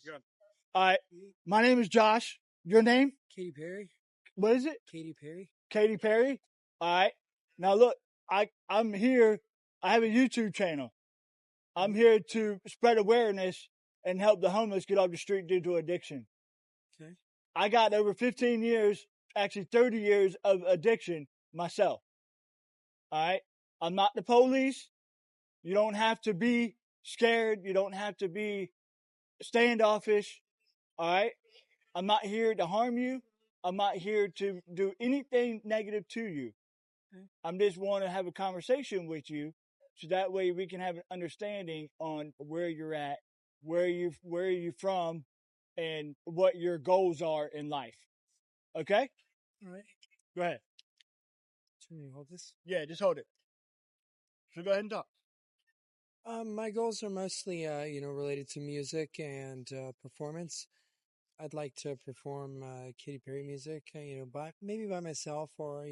Good. All right. My name is Josh. Your name? Katy Perry. What is it? Katy Perry. Katy Perry. All right. Now look, I'm here. I have a YouTube channel. I'm here to spread awareness and help the homeless get off the street due to addiction. Okay. I got over 15 years, actually 30 years of addiction myself. All right. I'm not the police. You don't have to be scared. You don't have to be standoffish. All right. I'm not here to harm you. I'm not here to do anything negative to you. I'm just want to have a conversation with you, so that way we can have an understanding on where you're at, where are you from, and what your goals are in life. Okay? All right. Go ahead. Can you hold this? Yeah, just hold it. So go ahead and talk. My goals are mostly, related to music and performance. I'd like to perform Katy Perry music, maybe by myself or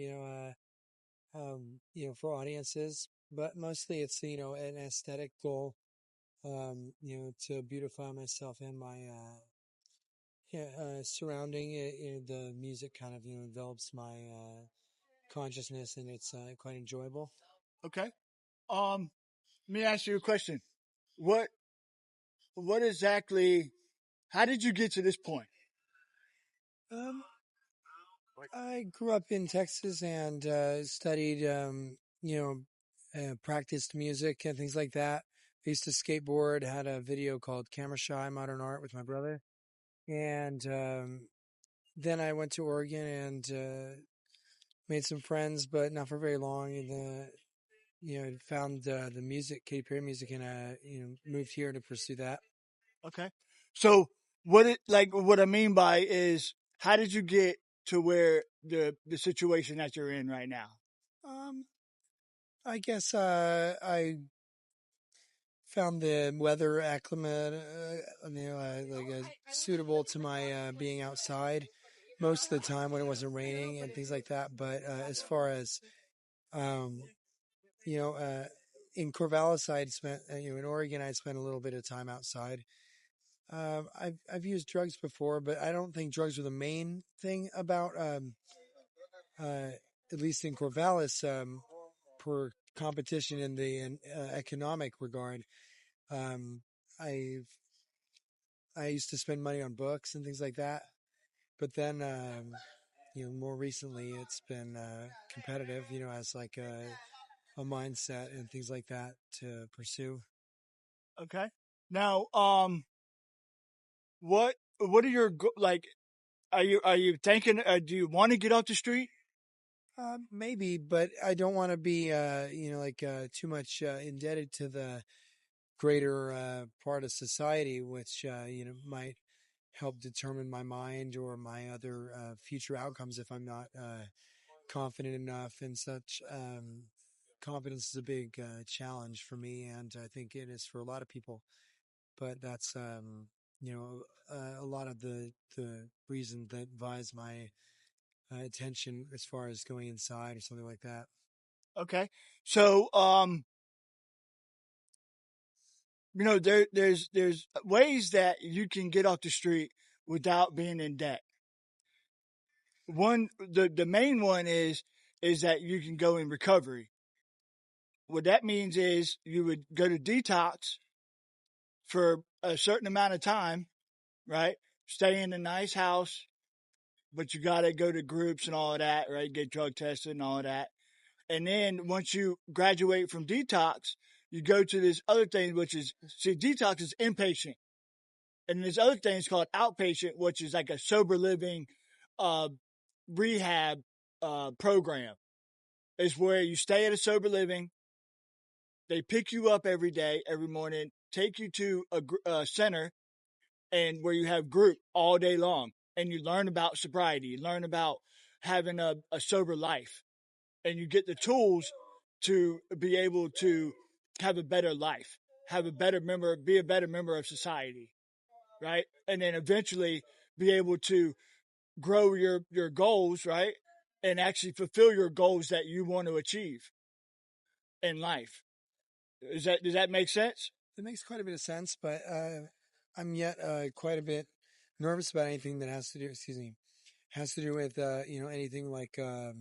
for audiences. But mostly, it's an aesthetic goal. To beautify myself and my surrounding. The music kind of envelops my consciousness, and it's quite enjoyable. Okay. Let me ask you a question. What exactly? How did you get to this point? I grew up in Texas and studied, practiced music and things like that. I used to skateboard, had a video called Camera Shy Modern Art with my brother. And then I went to Oregon and made some friends, but not for very long. And, found the music, Katy Perry music, and, moved here to pursue that. Okay. So what I mean by is, how did you get to where the situation that you're in right now? I guess I found the weather suitable to my being outside most of the time when it wasn't raining and things like that. But as far as um, in Corvallis, I'd spent in Oregon, I'd spent a little bit of time outside. I've used drugs before, but I don't think drugs are the main thing about at least in Corvallis, for competition in the economic regard. Um, I used to spend money on books and things like that, but then more recently it's been competitive, as like a mindset and things like that to pursue. Okay. Now, what are your like? Are you thinking? Do you want to get off the street? Maybe, but I don't want to be too much indebted to the greater part of society, which might help determine my mind or my other future outcomes if I'm not confident enough and such. Confidence is a big challenge for me, and I think it is for a lot of people. But that's a lot of the reason that buys my attention as far as going inside or something like that. Okay. So, there's ways that you can get off the street without being in debt. The main one is that you can go in recovery. What that means is you would go to detox for a certain amount of time, right? Stay in a nice house, but you got to go to groups and all of that, right? Get drug tested and all of that. And then once you graduate from detox, you go to this other thing, which is, detox is inpatient. And there's other things called outpatient, which is like a sober living uh, rehab program. It's where you stay at a sober living. They pick you up every day, every morning, take you to a center, and where you have group all day long. And you learn about sobriety. You learn about having a sober life. And you get the tools to be able to have a better life, be a better member of society, right? And then eventually be able to grow your goals, right? And actually fulfill your goals that you want to achieve in life. Does that make sense? It makes quite a bit of sense, but I'm yet quite a bit nervous about anything that has to do. Excuse me, has to do with anything like uh,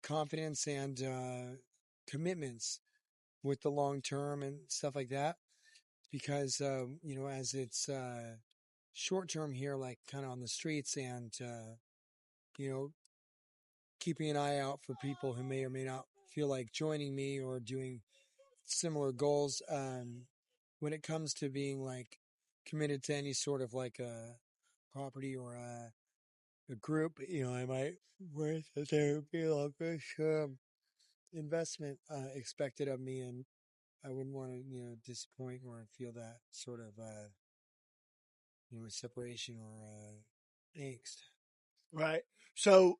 confidence and commitments with the long term and stuff like that. Because as it's short term here, like kind of on the streets, and you know, keeping an eye out for people who may or may not feel like joining me or doing similar goals. When it comes to being like committed to any sort of like a property or a group, I might worth that there would be a big investment expected of me, and I wouldn't want to disappoint or feel that sort of separation or angst. Right. So,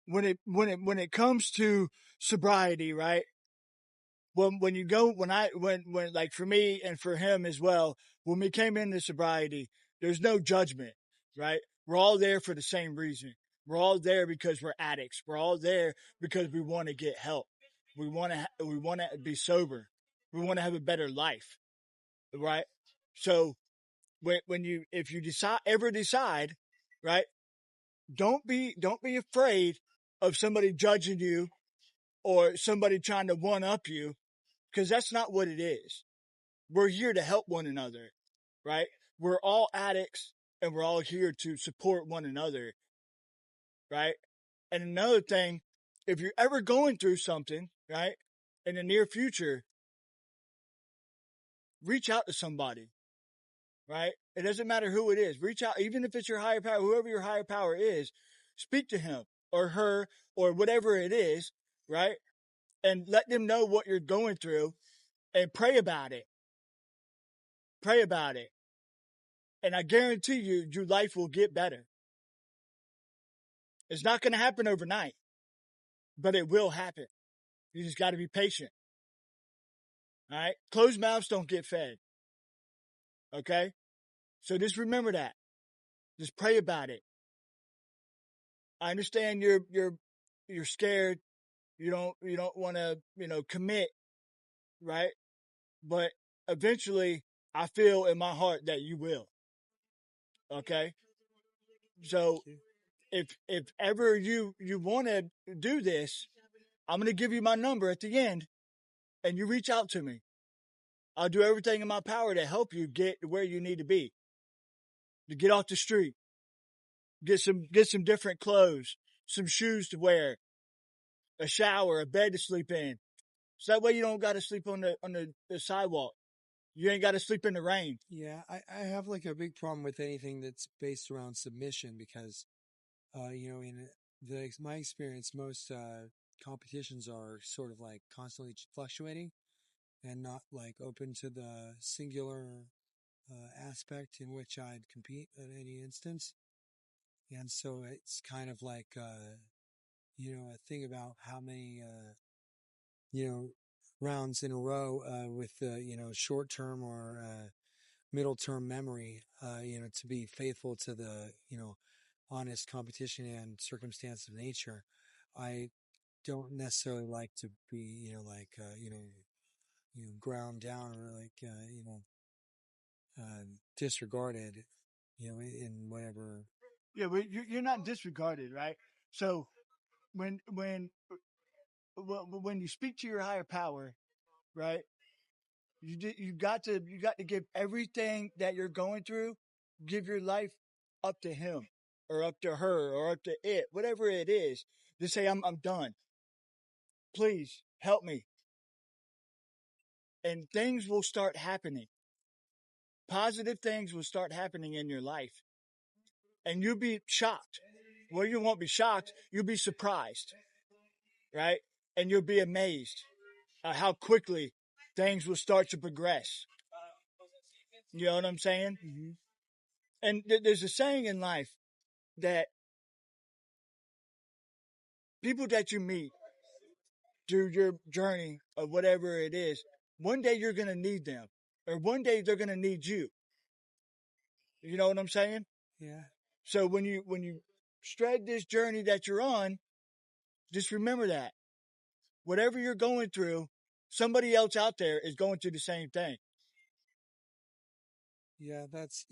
when it comes to sobriety, right? When you go, when like for me and for him as well, when we came into sobriety, there's no judgment, right? We're all there for the same reason. We're all there because we're addicts. We're all there because we want to get help. We want to be sober. We want to have a better life, right? So when you if you decide, right? Don't be afraid of somebody judging you or somebody trying to one up you, because that's not what it is. We're here to help one another, right? We're all addicts and we're all here to support one another, right? And another thing, if you're ever going through something, right, in the near future, reach out to somebody, right? It doesn't matter who it is. Reach out, even if it's your higher power, whoever your higher power is, speak to him or her or whatever it is, right? And let them know what you're going through and pray about it. Pray about it. And I guarantee you, your life will get better. It's not going to happen overnight, but it will happen. You just got to be patient. All right. Closed mouths don't get fed. Okay. So just remember that. Just pray about it. I understand you're scared. You don't want to, commit, right? But eventually I feel in my heart that you will. Okay. So if ever you want to do this, I'm going to give you my number at the end and you reach out to me. I'll do everything in my power to help you get where you need to be. To get off the street, get some different clothes, some shoes to wear, a shower, a bed to sleep in. So that way you don't got to sleep on the sidewalk. You ain't got to sleep in the rain. Yeah, I have like a big problem with anything that's based around submission because, in my experience, most competitions are sort of like constantly fluctuating and not like open to the singular aspect in which I'd compete at any instance. And so it's kind of like, a thing about how many, you know, rounds in a row with, short term or middle term memory, to be faithful to the, honest competition and circumstance of nature. I don't necessarily like to be, ground down or like, disregarded, in whatever. Yeah, but you're not disregarded, right? So when when when you speak to your higher power, right? You got to give everything that you're going through, give your life up to him or up to her or up to it, whatever it is. Just say I'm done. Please help me, and things will start happening. Positive things will start happening in your life, and you'll be shocked. Well, you won't be shocked. You'll be surprised, right? And you'll be amazed at how quickly things will start to progress. You know what I'm saying? Mm-hmm. And there's a saying in life that people that you meet through your journey of whatever it is, one day you're going to need them, or one day they're going to need you. You know what I'm saying? Yeah. So when you tread this journey that you're on, just remember that whatever you're going through, somebody else out there is going through the same thing. Yeah, that's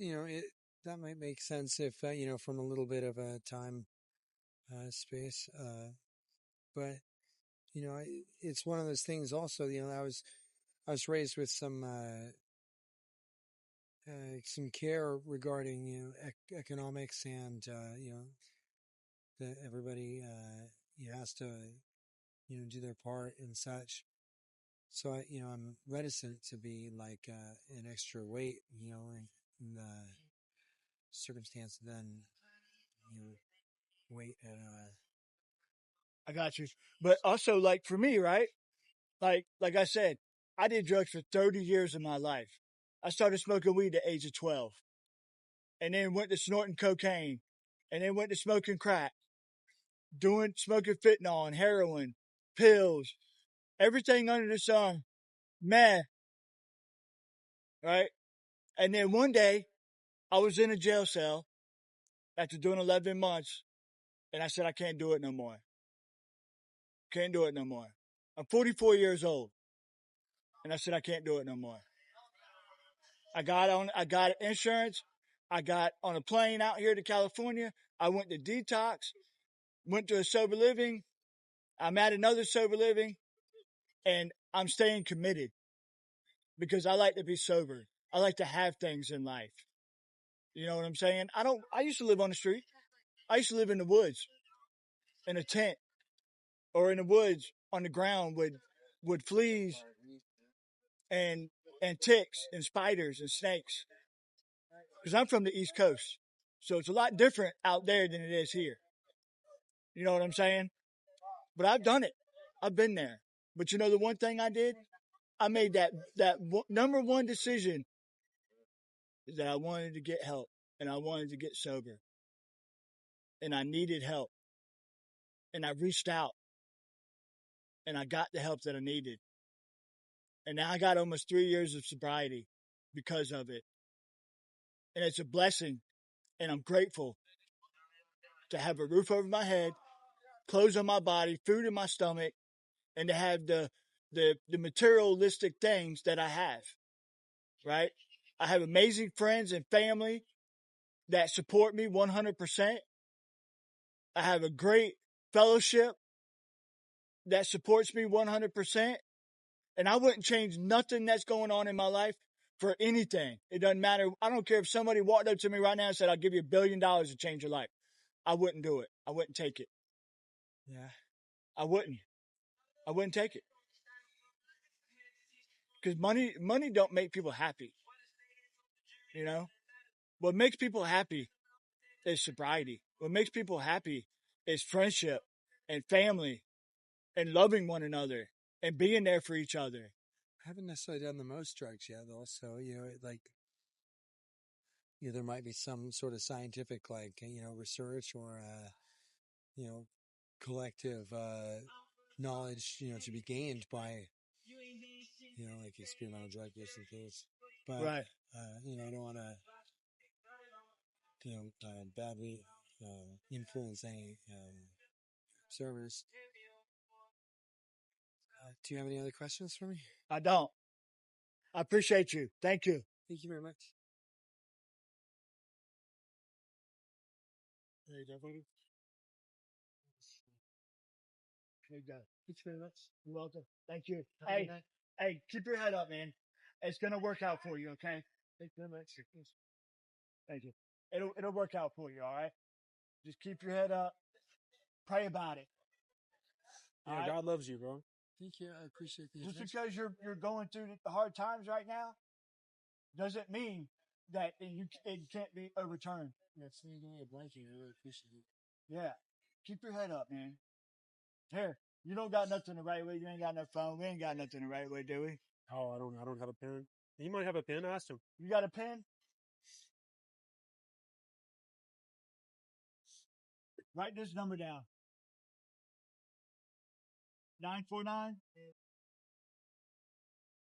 that might make sense if from a little bit of a time space, but it's one of those things. Also, I was raised with some care regarding economics and that everybody has to do their part and such. So I'm reticent to be like an extra weight in the circumstance than weight at I got you. But also, like for me, right? Like I said, I did drugs for 30 years of my life. I started smoking weed at the age of 12, and then went to snorting cocaine, and then went to smoking crack, smoking fentanyl and heroin, pills, everything under the sun, meth, right? And then one day, I was in a jail cell after doing 11 months, and I said, I can't do it no more. Can't do it no more. I'm 44 years old, and I said, I can't do it no more. I got insurance. I got on a plane out here to California. I went to detox, went to a sober living. I'm at another sober living, and I'm staying committed because I like to be sober. I like to have things in life. You know what I'm saying? I used to live on the street. I used to live in the woods in a tent or in the woods on the ground with fleas and and ticks and spiders and snakes. Because I'm from the East Coast, so it's a lot different out there than it is here. You know what I'm saying? But I've done it. I've been there. But you know the one thing I did? I made that number one decision is that I wanted to get help and I wanted to get sober and I needed help and I reached out and I got the help that I needed. And now I got almost 3 years of sobriety because of it. And it's a blessing and I'm grateful to have a roof over my head, clothes on my body, food in my stomach, and to have the materialistic things that I have. Right? I have amazing friends and family that support me 100%. I have a great fellowship that supports me 100%. And I wouldn't change nothing that's going on in my life for anything. It doesn't matter. I don't care if somebody walked up to me right now and said, I'll give you $1 billion to change your life. I wouldn't do it. I wouldn't take it. yeah. I wouldn't. I wouldn't take it. Because money don't make people happy. You know? What makes people happy is sobriety. What makes people happy is friendship and family and loving one another and being there for each other. I haven't necessarily done the most drugs yet, though. So like there might be some sort of scientific research or you know collective knowledge to be gained by like experimental drug use and things. But Right. I don't want to badly influence any observers. Do you have any other questions for me? I don't. I appreciate you. Thank you. Thank you very much. There you go, buddy. There you go. Thank you very much. You're welcome. Thank you. Hey, keep your head up, man. It's gonna work out for you, okay? Thank you very much. Thank you. It'll work out for you, all right? Just keep your head up. Pray about it. Yeah, right? God loves you, bro. Thank you. I appreciate the Just attention. because you're going through the hard times right now doesn't mean that it can't be overturned. Yeah, it's me giving me a blanket. I really appreciate it. Yeah. Keep your head up, man. Here, you don't got nothing the right way. You ain't got no phone. We ain't got nothing the right way, do we? Oh, I don't have a pen. He might have a pen. Ask him. You got a pen? Write this number down. 949